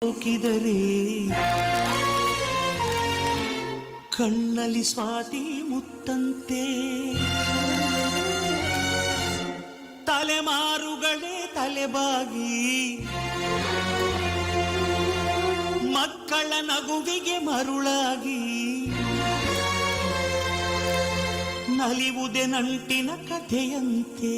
ಹೋಗಿದರೆ ಕಣ್ಣಲ್ಲಿ ಸ್ವಾತಿ ಮುತ್ತಂತೆ ತಲೆಮಾರುಗಳೇ ತಲೆಬಾಗಿ ಮಕ್ಕಳ ನಗುವಿಗೆ ಮರುಳಾಗಿ ನಲಿವುದೆ ನಂಟಿನ ಕಥೆಯಂತೆ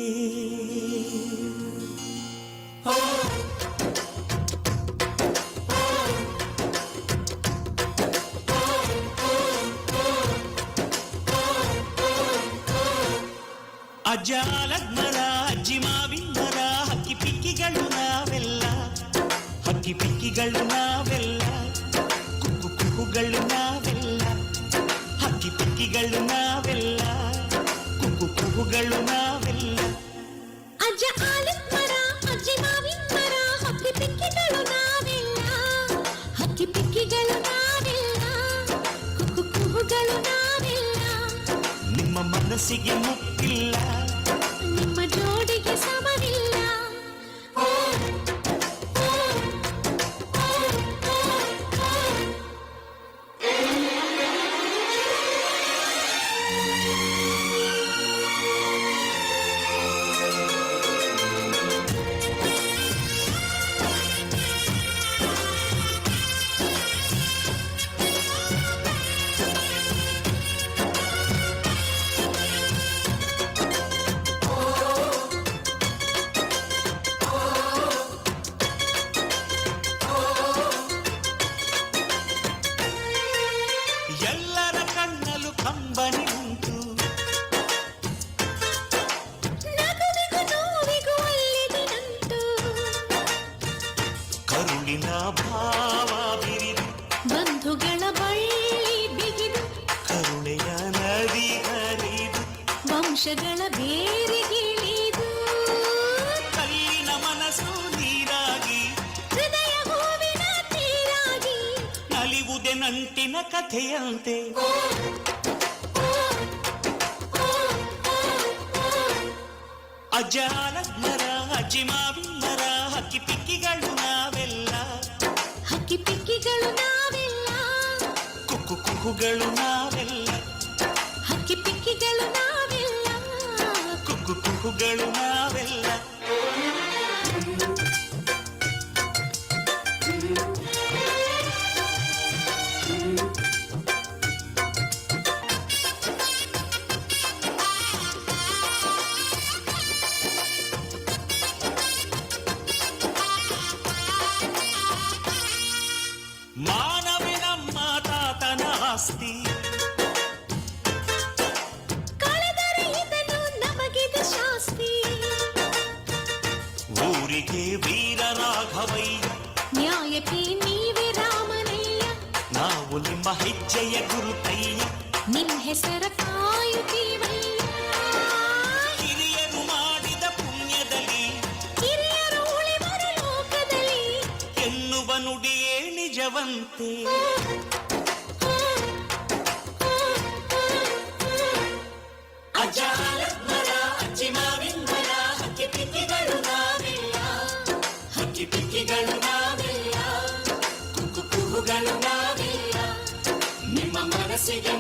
ಅಜ್ಜ ಆಲದ ಅಜ್ಜಿ ಮಾವಿನ ಮರ ಹಕ್ಕಿ ಪಿಕ್ಕಿಗಳು ನಾವೆಲ್ಲ ಹಕ್ಕಿ ಪಿಕ್ಕಿಗಳು ನಾವೆಲ್ಲ ಕುಕ್ಕು ಕುಕ್ಕುಗಳು ನಾವೆಲ್ಲ ಹಕ್ಕಿ ಪಿಕ್ಕಿಗಳು ನಾವೆಲ್ಲ ಕುಕ್ಕು ಕುಕ್ಕುಗಳು ನಾವೆಲ್ಲ ಅಜ್ಜ ಆಲದ ಮರ ಅಜ್ಜಿ ಮಾವಿನ ಮರ ಹಕ್ಕಿ ಪಿಕ್ಕಿಗಳು ನಾವೆಲ್ಲ ಹಕ್ಕಿ ಪಿಕ್ಕಿಗಳು ನಾವೆಲ್ಲ ಕುಕ್ಕು ಕುಕ್ಕುಗಳು ನಾವೆಲ್ಲ ನಿಮ್ಮ ಮನಸ್ಸಿಗೆ ಮುಟ್ಟಿಲ್ಲ ನಿಮ್ಮ ಜೋಡಿಗೆ ಸಮವಿಲ್ಲ ಎಲ್ಲರ ಕಣ್ಣಲು ಕಂಬನಿ ಉಂಟು ನಗುವಿಗೂ ನೋವಿಗೂ ಅಲ್ಲಿದಿನಂಟು ಕರುಳಿನ ಭಾವ ಬಿರಿದು ಬಂಧುಗಳ ಬಳ್ಳಿ ಬಿಗಿದು ಕರುಣೆಯ ನದಿ ಹರಿದು ವಂಶಗಳ ಬೇರಿಗಿಳಿದು ಕಲ್ಲಿನ ಮನಸ್ಸು ನೀರಾಗಿ ಹೃದಯ ಹೂವಿನ ತೀರಾಗಿ ನಲಿವುದೆ ನಂಟಿನ ಕಥೆಯಂತೆ ಅಜ್ಜ ಆಲದ ಮರ ಅಜ್ಜಿ ಮಾವಿನ ಮರ ಹಕ್ಕಿ ಪಿಕ್ಕಿಗಳು ನಾವೆಲ್ಲ ಹಕ್ಕಿ ಪಿಕ್ಕಿಗಳು ನಾವೆಲ್ಲ ಕುಕ್ಕು ಕುಕ್ಕುಗಳು ನಾವೆಲ್ಲ ಹಕ್ಕಿ ಪಿಕ್ಕಿಗಳು ನಾವೆಲ್ಲ ಕುಕ್ಕು ಕುಕ್ಕುಗಳು ನಾವೆಲ್ಲ ಮಾನವೇ ನಮ್ಮ ತಾತನ ಆಸ್ತಿ ಕಳೆದರೆ ಇದನ್ನು ನಮಗಿದು ಶಾಸ್ತಿ ಊರಿಗೆ ವೀರ ರಾಘವಯ್ಯ ನ್ಯಾಯಕ್ಕೆ ನೀವೇ ರಾಮನಯ್ಯ ನಾವು ನಿಮ್ಮ ಹೆಜ್ಜೆಯ ಗುರುತಯ್ಯ ನಿಮ್ ಹೆಸರ ಕಾಯುತ್ತೀವಯ್ಯ ಹಿರಿಯರು ಮಾಡಿದ ಪುಣ್ಯದಲ್ಲಿ ಹಿರಿಯರು ಉಳಿವರು ಲೋಕದಲ್ಲಿ ಎನ್ನುವ ನುಡಿಯೇ ನಿಜವಂತೆ ಅಜ್ಜ ಆಲದ ಮರ ಅಜ್ಜಿ ಮಾವಿನ ಮರ ಹಕ್ಕಿ ಪಿಕ್ಕಿಗಳು ನಾವೆಲ್ಲ ಹಕ್ಕಿ ಪಿಕ್ಕಿಗಳು ನಾವೆಲ್ಲ ಕುಕ್ಕು ಕುಕ್ಕುಗಳು ನಾವೆಲ್ಲ ನಿಮ್ಮ ಮನಸ್ಸಿಗೆ